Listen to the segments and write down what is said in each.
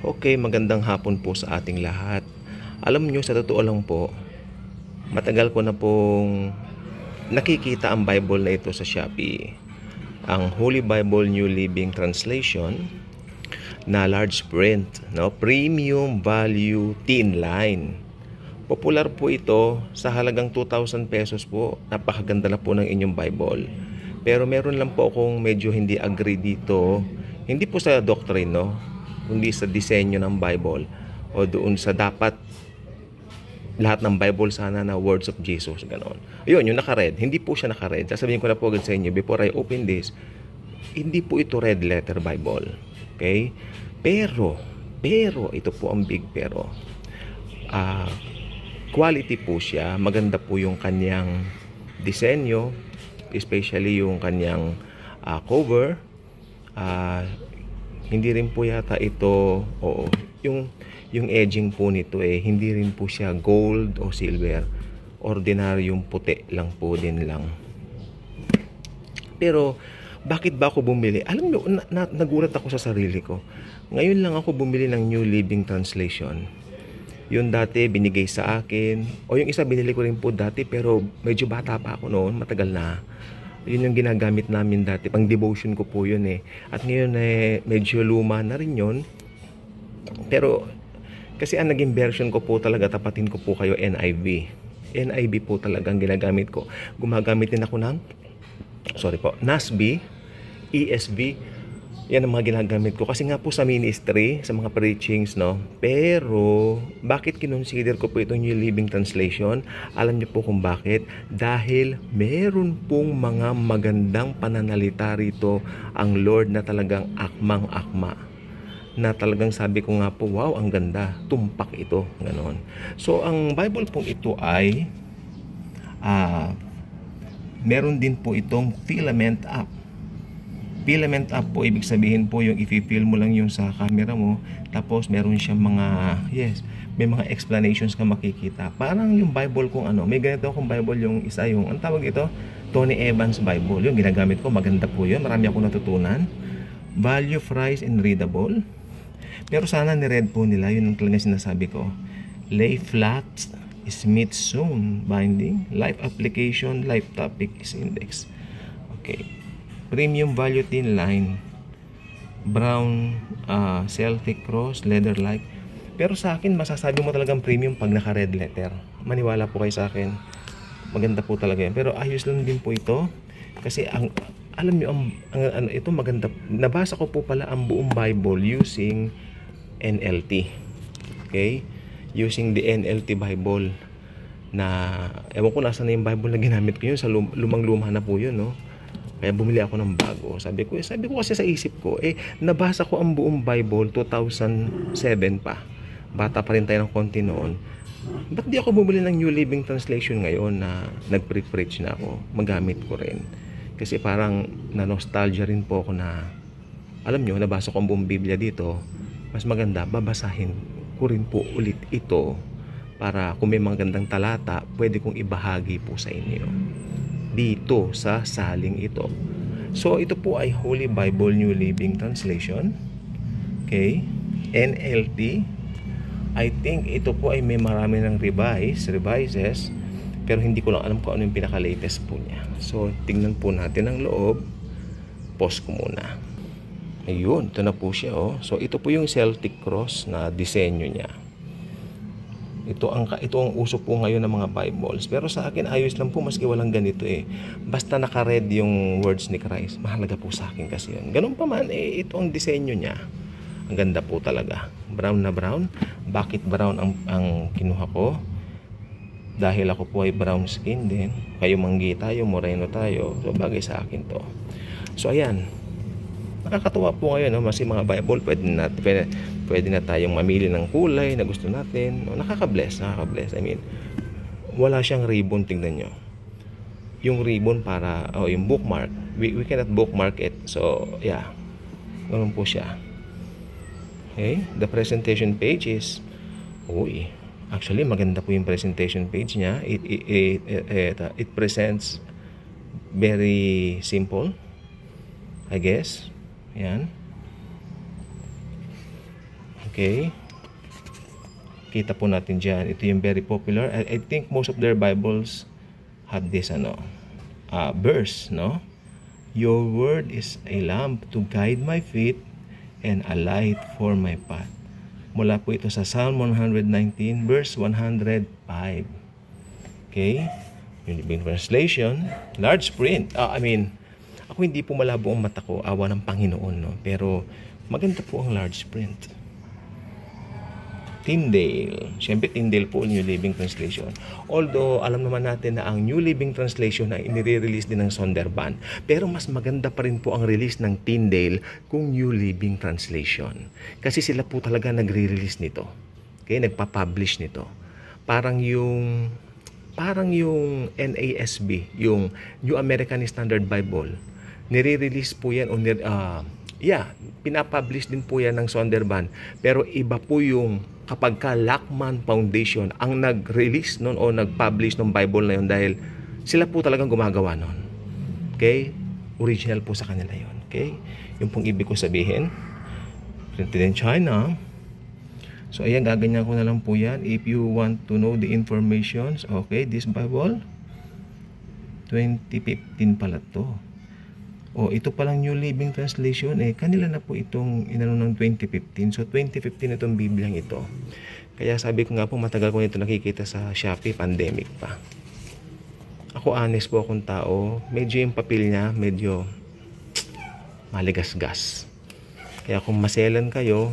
Okay, magandang hapon po sa ating lahat. Alam nyo, sa totoo lang po, matagal ko na pong nakikita ang Bible na ito sa Shopee. Ang Holy Bible New Living Translation na large print, no? Premium value thin line. Popular po ito sa halagang 2,000 pesos po. Napakaganda na po ng inyong Bible. Pero meron lang po akong medyo hindi agree dito. Hindi po sa doctrine, no? Kundi sa disenyo ng Bible o doon sa dapat lahat ng Bible sana na words of Jesus, ganoon. Ayun, yung naka-red, hindi po siya naka-red. Sasabihin ko na po agad sa inyo before I open this, hindi po ito red letter Bible. Okay? Pero ito po ang big pero. Quality po siya, maganda po yung kanyang disenyo, especially yung kanyang cover. Hindi rin po yata ito, yung edging po nito hindi rin po siya gold o silver. Ordinaryong puti lang po din lang. Pero, bakit ba ako bumili? Alam mo, nagulat ako sa sarili ko. Ngayon lang ako bumili ng New Living Translation. Yung dati binigay sa akin, o yung isa binili ko rin po dati, pero medyo bata pa ako noon, matagal na. Yun yung ginagamit namin dati, pang devotion ko po yun At ngayon medyo luma na rin yun. Pero kasi ang naging version ko po talaga, tapatin ko po kayo, NIV. NIV po talaga ang ginagamit ko. Gumagamit din ako ng NASB, ESV. Yan ang mga ginagamit ko. Kasi nga po sa ministry, sa mga preachings, no? Pero, bakit kinonsider ko po itong New Living Translation? Alam niyo po kung bakit? Dahil meron pong mga magandang pananalita rito ang Lord na talagang akmang-akma. Na talagang sabi ko nga po, wow, ang ganda. Tumpak ito. Ganon. So, ang Bible pong ito ay meron din po itong filament up. Filament up po, ibig sabihin po yung i-fill mo lang yung sa camera mo, tapos meron siyang may mga explanations ka makikita. Parang yung Bible kung may ganito akong Bible, yung isa yung, ang tawag ito, Tony Evans Bible. Yung ginagamit ko, maganda po yun. Marami akong natutunan. Value, price, and readable. Pero sana ni-read po nila, yun ang talagang sinasabi ko. Lay flat, Smith Zone binding, life application, life topic is index. Okay. Premium value thin line, brown Celtic cross, leather like. Pero sa akin, masasabi mo talagang premium pag naka red letter. Maniwala po kayo sa akin, maganda po talaga yan. Pero ayos lang din po ito kasi alam niyo ito maganda. Nabasa ko po pala ang buong Bible using NLT. Okay? Using the NLT Bible na ewan ko nasa na yung Bible na ginamit ko yun, sa lumang-luma na po yun, no? Kaya bumili ako ng bago. Sabi ko kasi sa isip ko, nabasa ko ang buong Bible 2007 pa. Bata pa rin tayo ng konti noon. Ba't di ako bumili ng New Living Translation ngayon na nag-preach na ako? Magamit ko rin. Kasi parang na-nostalgia rin po ako na, alam nyo, nabasa ko ang buong Biblia dito. Mas maganda, babasahin ko rin po ulit ito para kung may magandang talata, pwede kong ibahagi po sa inyo dito sa saling ito. So ito po ay Holy Bible New Living Translation. Okay? NLT. I think ito po ay may marami ng revises, pero hindi ko lang alam kung ano yung pinaka-latest po niya. So tingnan po natin ang loob. Pause ko muna. Ayun, ito na po siya. So ito po yung Celtic cross na disenyo niya. Ito ang uso po ngayon ng mga Bibles. Pero sa akin, ayos lang po maski walang ganito Basta naka-red yung words ni Christ. Mahalaga po sa akin kasi yun. Ganun pa man, ito ang disenyo niya. Ang ganda po talaga. Brown na brown. Bakit brown ang kinuha ko? Dahil ako po ay brown skin din. Kayo manggi tayo, moreno tayo. So bagay sa akin to. So ayan. Nakakatuwa po ngayon, Kasi mga Bible, pwede na tayong mamili ng kulay na gusto natin. Nakaka-bless. I mean, wala siyang ribbon, tingnan nyo. Yung ribbon para, yung bookmark, we cannot bookmark it. So, yeah. Ganun po siya. Okay, the presentation page is, actually, maganda po yung presentation page niya. It presents very simple, I guess. Yan. Okay? Kita po natin dyan. Ito yung very popular. I think most of their Bibles have this verse, no? Your word is a lamp to guide my feet and a light for my path. Mula po ito sa Psalm 119 verse 105. Okay? Yung Living Translation, large print. Ako hindi po malabo ang mata ko, awa ng Panginoon, no? Pero maganda po ang large print. Tyndale. Siyempre, Tyndale po, New Living Translation. Although, alam naman natin na ang New Living Translation ay inire-release din ng Sonderban. Pero mas maganda pa rin po ang release ng Tyndale kung New Living Translation. Kasi sila po talaga nagre-release nito. Okay? Nagpa-publish nito. Parang yung NASB, yung New American Standard Bible. Nire-release po yan pinapublish din po yan ng Sonderban. Pero iba po yung kapag ka Lachman Foundation ang nag-release nun o nag-publish ng Bible na yun dahil sila po talagang gumagawa nun. Okay? Original po sa kanila yun. Okay? Yung pong ibig ko sabihin. Printed in China. So, ayan, gaganyan ko na lang po yan. If you want to know the information, okay, this Bible, 2015 pala to. Ito palang New Living Translation, kanila na po itong inano ng 2015. So, 2015 itong Bibliang ito. Kaya sabi ko nga po, matagal ko nito nakikita sa Shopee, pandemic pa. Ako, honest po akong tao. Medyo yung papel niya, medyo maligas-gas. Kaya kung maselan kayo,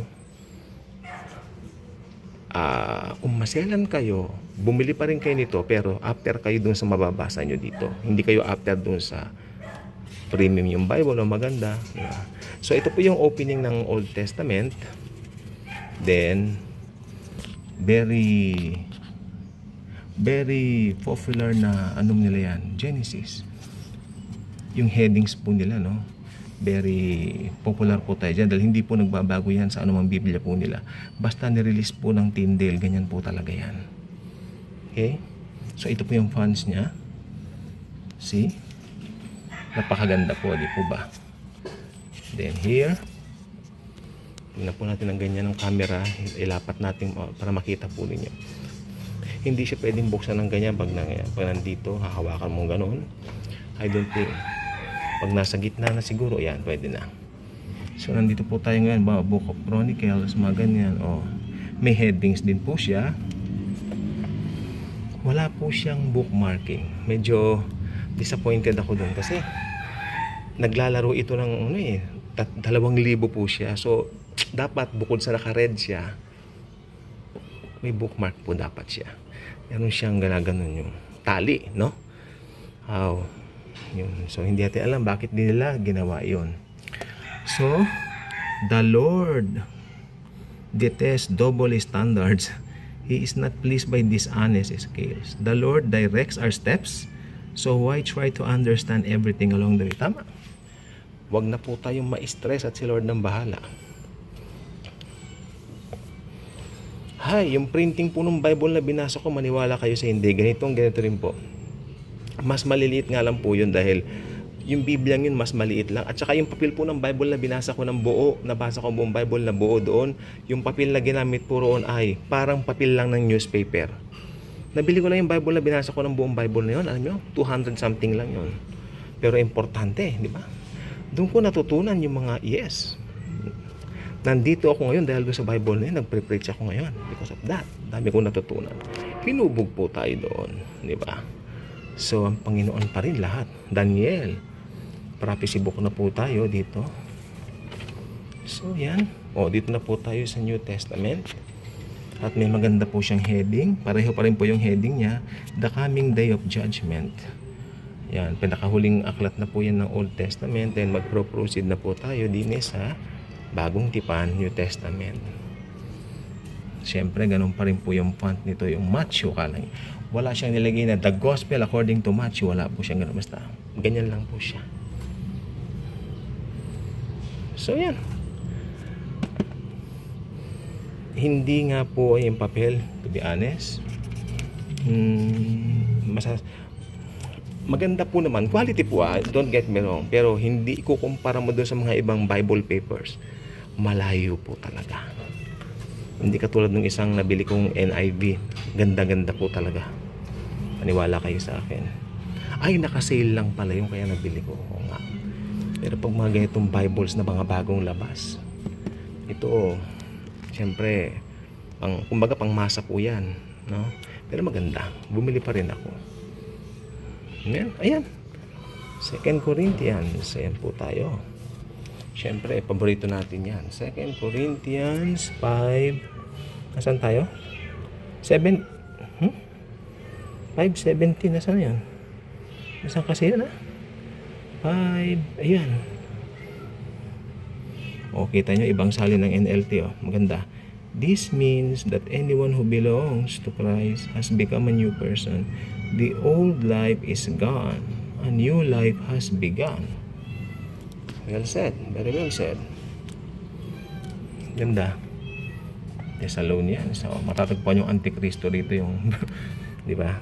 bumili pa rin kayo nito, pero after kayo dun sa mababasa nyo dito. Hindi kayo after dun sa premium yung Bible o maganda. Diba? So, ito po yung opening ng Old Testament. Then, very popular na nila yan, Genesis. Yung headings po nila, no? Very popular po tayo dyan dahil hindi po nagbabago yan sa anumang Biblia po nila. Basta nirelease po ng Tyndale, ganyan po talaga yan. Okay? So, ito po yung fonts niya. See? Napakaganda po, di po ba? Then here, tingnan po natin ang ganyan ng camera. Ilapat natin para makita po ninyo. Hindi siya pwedeng buksan ng ganyan pag nandito, hahawakan mo ganoon. I don't think. Pag nasa gitna na siguro, yan, pwede na. So, nandito po tayo ngayon, Book of Chronicles, mga ganyan. May headings din po siya. Wala po siyang bookmarking. Medyo disappointed ako dun kasi naglalaro ito ng 2,000 po siya. So, dapat bukod sa naka-red siya, may bookmark po dapat siya. Meron siyang ganun yung tali, no? Yun. So, hindi natin alam bakit din nila ginawa yun. So, the Lord detests double standards. He is not pleased by dishonest scales. The Lord directs our steps. So, why try to understand everything along the way? Tama. Huwag na po tayong ma-stress at si Lord nang bahala. Yung printing po ng Bible na binasa ko, maniwala kayo sa hindi. Ganito rin po. Mas maliliit nga lang po yun dahil yung Biblia yun mas maliit lang. At saka yung papel po ng Bible na binasa ko ng buo, nabasa ko buong Bible na buo doon, yung papel na ginamit po roon ay parang papel lang ng newspaper. Nabili ko lang yung Bible na binasa ko ng buong Bible na yun. Alam nyo, 200 something lang yun. Pero importante, di ba? Doon ko natutunan yung mga nandito ako ngayon dahil doon sa Bible na yun. Nagpre-preach ako ngayon because of that. Dami kong natutunan. Hinubog po tayo doon, di ba? So, ang Panginoon pa rin lahat. Daniel. Prophecy book na po tayo dito. So, yan. Dito na po tayo sa New Testament. At may maganda po siyang heading. Pareho pa rin po yung heading niya. The Coming Day of Judgment. Yan. Pinakahuling aklat na po yan ng Old Testament. Then magpro-proceed na po tayo din sa Bagong Tipan, New Testament. Siyempre, ganun pa rin po yung font nito. Yung Matthew kalang. Wala siyang nilagay na The Gospel according to Matthew. Wala po siyang ganun. Basta, ganyan lang po siya. So, yan. Hindi nga po ay yung papel, to be honest. Maganda po naman. Quality po, don't get me wrong. Pero hindi ikukumpara mo doon sa mga ibang Bible papers. Malayo po talaga. Hindi katulad ng isang nabili kong NIV. Ganda-ganda po talaga. Paniwala kayo sa akin. Ay, naka-sale lang pala yung kaya nabili ko. Oo nga. Pero pag mga ganitong Bibles na mga bagong labas, ito, siyempre, kumbaga pang masa po yan. No? Pero maganda. Bumili pa rin ako. Ayan. 2 Corinthians. Ayan po tayo. Siyempre, paborito natin yan. 2 Corinthians 5. Nasaan tayo? 5:17. Nasaan yan? Nasaan kasi yan, 5. Ayan. O, kita nyo, ibang salin ng NLT. Maganda. This means that anyone who belongs to Christ has become a new person. The old life is gone. A new life has begun. Well said. Very well said. Ganda. Thessalonians. So, matatagpuan yung Antikristo dito yung di ba?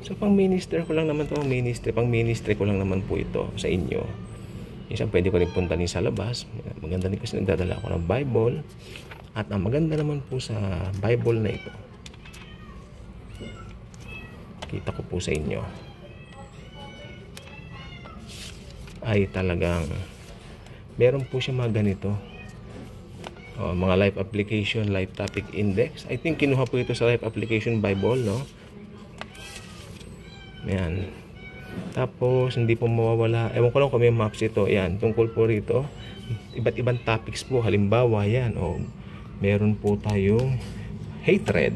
So, pang minister ko lang naman to. Pang ministry ko lang naman po ito sa inyo. Minsan pwede ko rin punta din sa labas. Maganda din kasi nagdadala ako ng Bible. At ang maganda naman po sa Bible na ito, kita ko po sa inyo, ay talagang meron po siya mga ganito, mga life application, life topic index. I think kinuha po ito sa life application Bible, no? Ayan. Tapos hindi po mawawala, ewan ko lang kung may maps ito. Ayan, tungkol po rito, iba't ibang topics po. Halimbawa yan, meron po tayong hatred,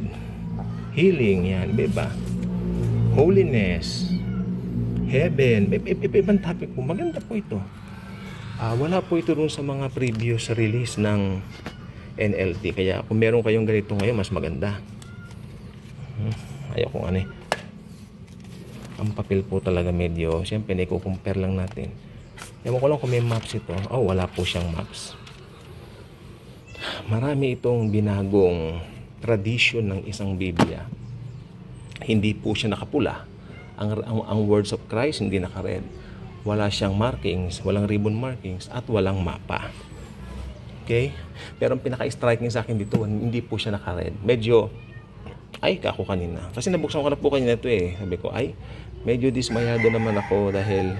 healing, yan, diba? Holiness, heaven, ibang topic po. Maganda po ito. Wala po ito rin sa mga previous release ng NLT. Kaya kung meron kayong ganito ngayon, mas maganda. Ayaw kong ang papel po talaga medyo, siyempre naikukumpare lang natin. Ewan ko lang kung may maps ito. Wala po siyang maps. Marami itong binagong tradition ng isang Biblia. Hindi po siya nakapula. Ang words of Christ hindi naka-red. Wala siyang markings, walang ribbon markings, at walang mapa. Okay? Pero ang pinaka-striking sa akin dito, hindi po siya naka-red. Medyo, kako kanina. Kasi nabuksan ko na po kanina ito eh. Sabi ko, medyo dismayado naman ako dahil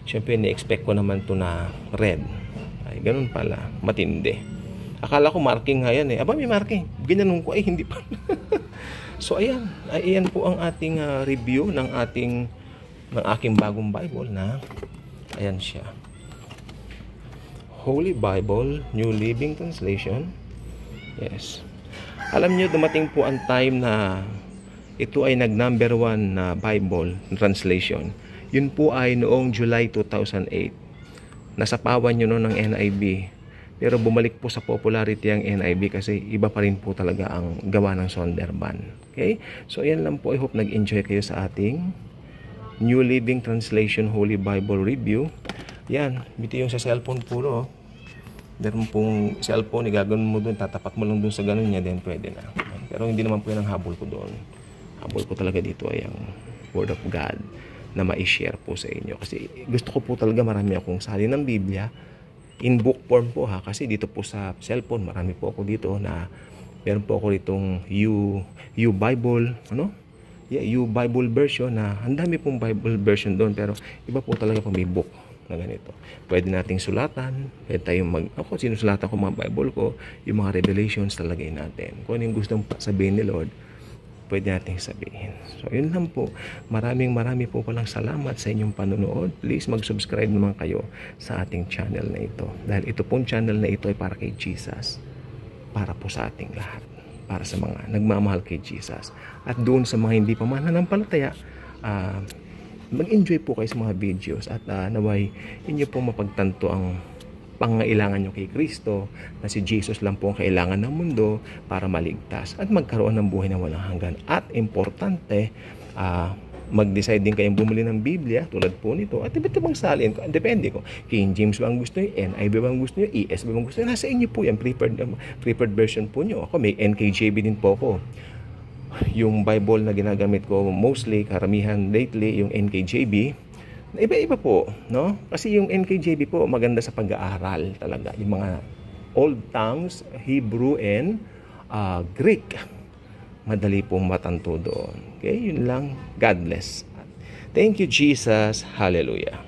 syempre ni-expect ko naman to na red. Ganun pala. Matindi. Akala ko marking nga yan eh. May marking. Ginanong ko, hindi pa. So ayan. Ayan po ang ating review ng aking bagong Bible na ayan siya. Holy Bible, New Living Translation. Yes. Alam niyo, dumating po ang time na ito ay nag-number 1 na Bible translation. Yun po ay noong July 2008. Nasapawan yun ng NIV. Pero bumalik po sa popularity ang NIV kasi iba pa rin po talaga ang gawa ng Zondervan. Okay? So, ayan lang po. I hope nag-enjoy kayo sa ating New Living Translation Holy Bible Review. Yan. Ito yung sa cellphone po, no? Meron pong cellphone, igagano mo doon, tatapat mo lang doon sa ganun niya, then pwede na. Pero hindi naman po yan ang habol ko doon. Habol ko talaga dito ay ang Word of God na ma-share po sa inyo. Kasi gusto ko po talaga marami akong salin ng Biblia in book form po kasi dito po sa cellphone marami po ako dito na meron po ako ditong U Bible, U Bible version na ang dami pong Bible version doon pero iba po talaga pag may book na ganito. Pwede nating sulatan, pwede tayong ako sinusulatan ko mga Bible ko, yung mga revelations talagay natin. Kung ano yung gustong sabihin ni Lord, pwede nating sabihin. So, yun lang po. Marami po palang salamat sa inyong panonood. Please mag-subscribe naman kayo sa ating channel na ito. Dahil ito pong channel na ito ay para kay Jesus. Para po sa ating lahat. Para sa mga nagmamahal kay Jesus. At doon sa mga hindi pa mananampalataya, mag-enjoy po kayo sa mga videos. At naway, inyo po mapagtanto ang pangailangan nyo kay Kristo, na si Jesus lang po ang kailangan ng mundo para maligtas at magkaroon ng buhay na walang hanggan. At importante, mag-decide din kayong bumili ng Biblia tulad po nito at iba't ibang salin. Depende ko. King James ba ang gusto nyo? NIV ba ang gusto nyo? ESV ba ang gusto nyo? Nasa inyo po yan. Preferred version po nyo. Ako may NKJV din po ako. Yung Bible na ginagamit ko mostly, karamihan lately, yung NKJV. Iba-iba po, no? Kasi yung NKJV po, maganda sa pag-aaral talaga. Yung mga old tongues, Hebrew and Greek, madali pong matanto doon. Okay, yun lang. God bless. Thank you, Jesus. Hallelujah.